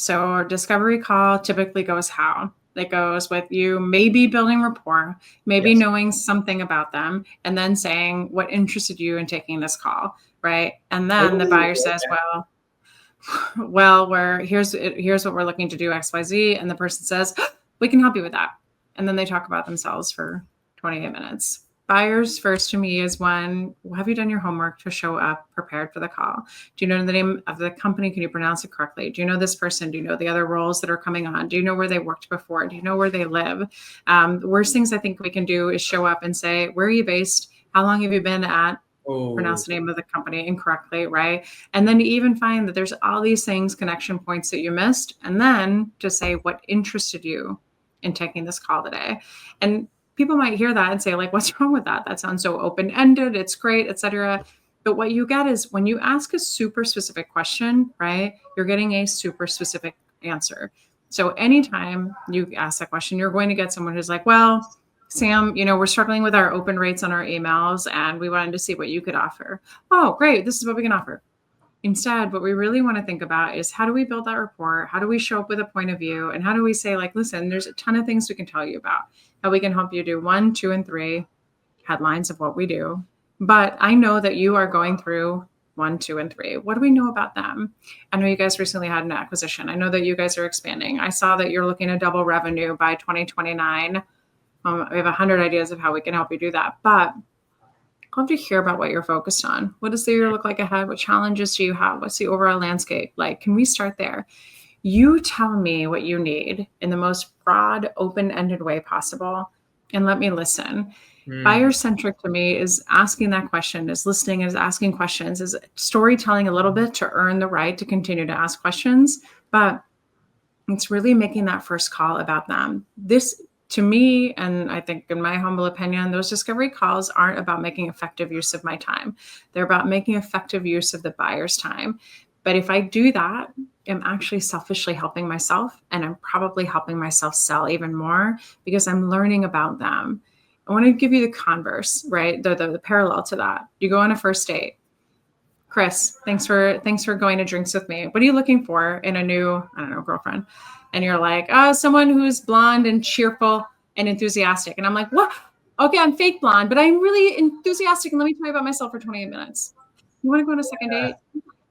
So our discovery call typically goes how? It goes with you maybe building rapport, maybe Yes. knowing something about them, and then saying what interested you in taking this call, right? And then the buyer says, here's what we're looking to do, XYZ. And the person says, we can help you with that. And then they talk about themselves for 28 minutes. Buyers first to me is when, have you done your homework to show up prepared for the call? Do you know the name of the company? Can you pronounce it correctly? Do you know this person? Do you know the other roles that are coming on? Do you know where they worked before? Do you know where they live? The worst things I think we can do is show up and say, where are you based? How long have you been at? Pronounce the name of the company incorrectly, right? And then to even find that there's all these things, connection points that you missed, and then to say what interested you in taking this call today. And people might hear that and say, like, what's wrong with that? That sounds so open-ended, it's great, etc. But what you get is when you ask a super specific question, right, you're getting a super specific answer. So anytime you ask that question, you're going to get someone who's like, well, Sam, we're struggling with our open rates on our emails and we wanted to see what you could offer. Oh, great. This is what we can offer. Instead, what we really want to think about is how do we build that rapport? How do we show up with a point of view? And how do we say, like, listen, there's a ton of things we can tell you about, how we can help you do 1, 2, and 3 headlines of what we do. But I know that you are going through 1, 2, and 3. What do we know about them? I know you guys recently had an acquisition. I know that you guys are expanding. I saw that you're looking to double revenue by 2029. We have 100 ideas of how we can help you do that. But I'd love to hear about what you're focused on. What does the year look like ahead? What challenges do you have? What's the overall landscape like? Can we start there? You tell me what you need in the most broad, open-ended way possible, and let me listen. Buyer-centric to me is asking that question, is listening, is asking questions, is storytelling a little bit to earn the right to continue to ask questions. But it's really making that first call about them. This, to me, and I think in my humble opinion, those discovery calls aren't about making effective use of my time. They're about making effective use of the buyer's time. But if I do that, I'm actually selfishly helping myself, and I'm probably helping myself sell even more because I'm learning about them. I want to give you the converse, right? The parallel to that. You go on a first date. Chris, thanks for going to drinks with me. What are you looking for in a new, girlfriend? And you're like, oh, someone who's blonde and cheerful and enthusiastic. And I'm like, what? Okay, I'm fake blonde, but I'm really enthusiastic. And let me tell you about myself for 28 minutes. You want to go on a second date?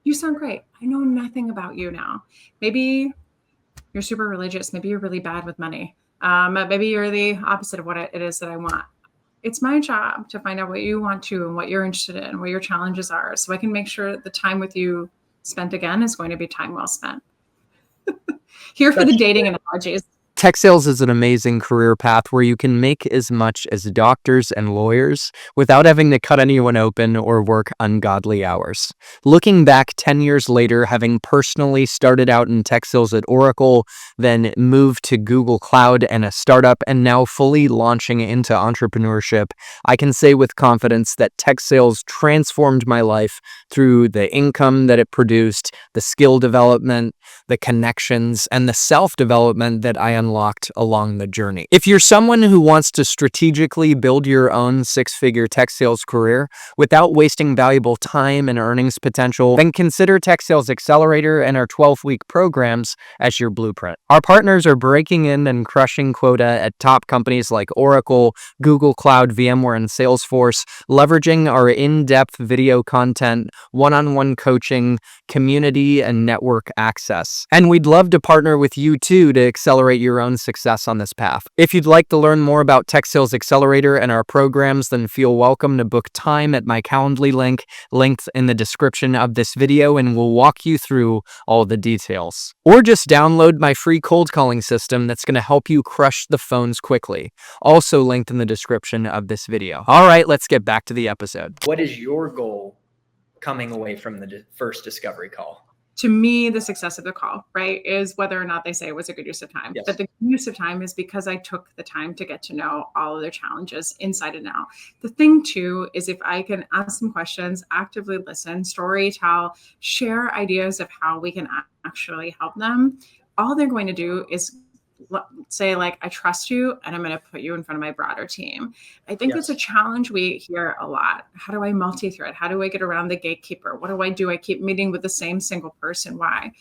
You sound great. I know nothing about you now. Maybe you're super religious. Maybe you're really bad with money. Maybe you're the opposite of what it is that I want. It's my job to find out what you want to and what you're interested in, what your challenges are, so I can make sure the time with you spent again is going to be time well spent. Here for the dating analogies. Tech sales is an amazing career path where you can make as much as doctors and lawyers without having to cut anyone open or work ungodly hours. Looking back 10 years later, having personally started out in tech sales at Oracle, then moved to Google Cloud and a startup, and now fully launching into entrepreneurship, I can say with confidence that tech sales transformed my life through the income that it produced, the skill development, the connections, and the self-development that I unlocked along the journey. If you're someone who wants to strategically build your own six-figure tech sales career without wasting valuable time and earnings potential, then consider Tech Sales Accelerator and our 12-week programs as your blueprint. Our partners are breaking in and crushing quota at top companies like Oracle, Google Cloud, VMware, and Salesforce, leveraging our in-depth video content, one-on-one coaching, community, and network access. And we'd love to partner with you too to accelerate your own success on this path. If you'd like to learn more about Tech Sales Accelerator and our programs, then feel welcome to book time at my Calendly link, linked in the description of this video, and we'll walk you through all the details. Or just download my free cold calling system that's going to help you crush the phones quickly, also linked in the description of this video. All right, let's get back to the episode. What is your goal coming away from the first discovery call? To me, the success of the call, right, is whether or not they say it was a good use of time. Yes. But the use of time is because I took the time to get to know all of their challenges inside and out. The thing too is if I can ask some questions, actively listen, story tell, share ideas of how we can actually help them, all they're going to do is say, like, I trust you and I'm going to put you in front of my broader team. I think that's a challenge we hear a lot. How do I multi-thread? How do I get around the gatekeeper? What do? I keep meeting with the same single person. Why?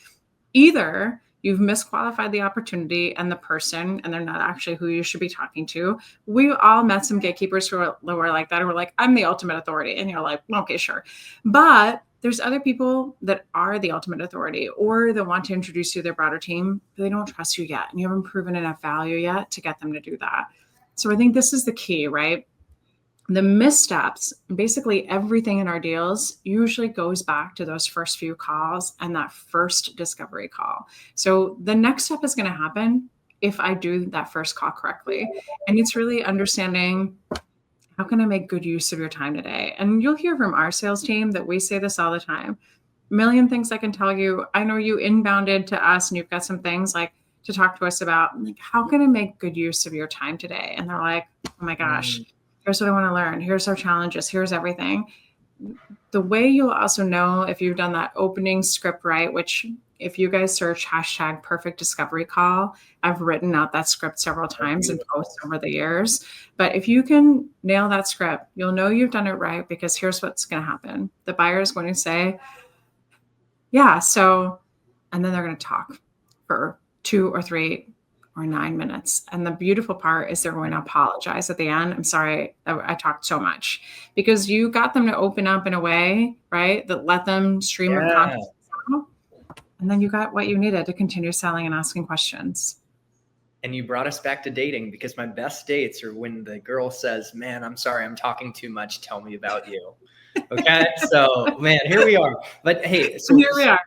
Either you've misqualified the opportunity and the person, and they're not actually who you should be talking to. We all met some gatekeepers who were like that, who were like, I'm the ultimate authority. And you're like, okay, sure. But there's other people that are the ultimate authority, or that want to introduce you to their broader team, but they don't trust you yet. And you haven't proven enough value yet to get them to do that. So I think this is the key, right? The missteps, basically everything in our deals usually goes back to those first few calls and that first discovery call. So the next step is going to happen if I do that first call correctly. And it's really understanding, how can I make good use of your time today? And you'll hear from our sales team that we say this all the time. A million things I can tell you. I know you inbounded to us and you've got some things like to talk to us about. Like, how can I make good use of your time today? And they're like, oh my gosh, here's what I want to learn. Here's our challenges. Here's everything. The way you'll also know if you've done that opening script right, which if you guys search hashtag perfect discovery call, I've written out that script several times in posts over the years. But if you can nail that script, you'll know you've done it right, because here's what's going to happen. The buyer is going to say, yeah, so, and then they're going to talk for 2 or 3 or 9 minutes. And the beautiful part is they're going to apologize at the end. I'm sorry, I talked so much, because you got them to open up in a way, right, that let them stream of consciousness out. And then you got what you needed to continue selling and asking questions. And you brought us back to dating, because my best dates are when the girl says, man, I'm sorry, I'm talking too much. Tell me about you. Okay. So, man, here we are. But hey, so here we are.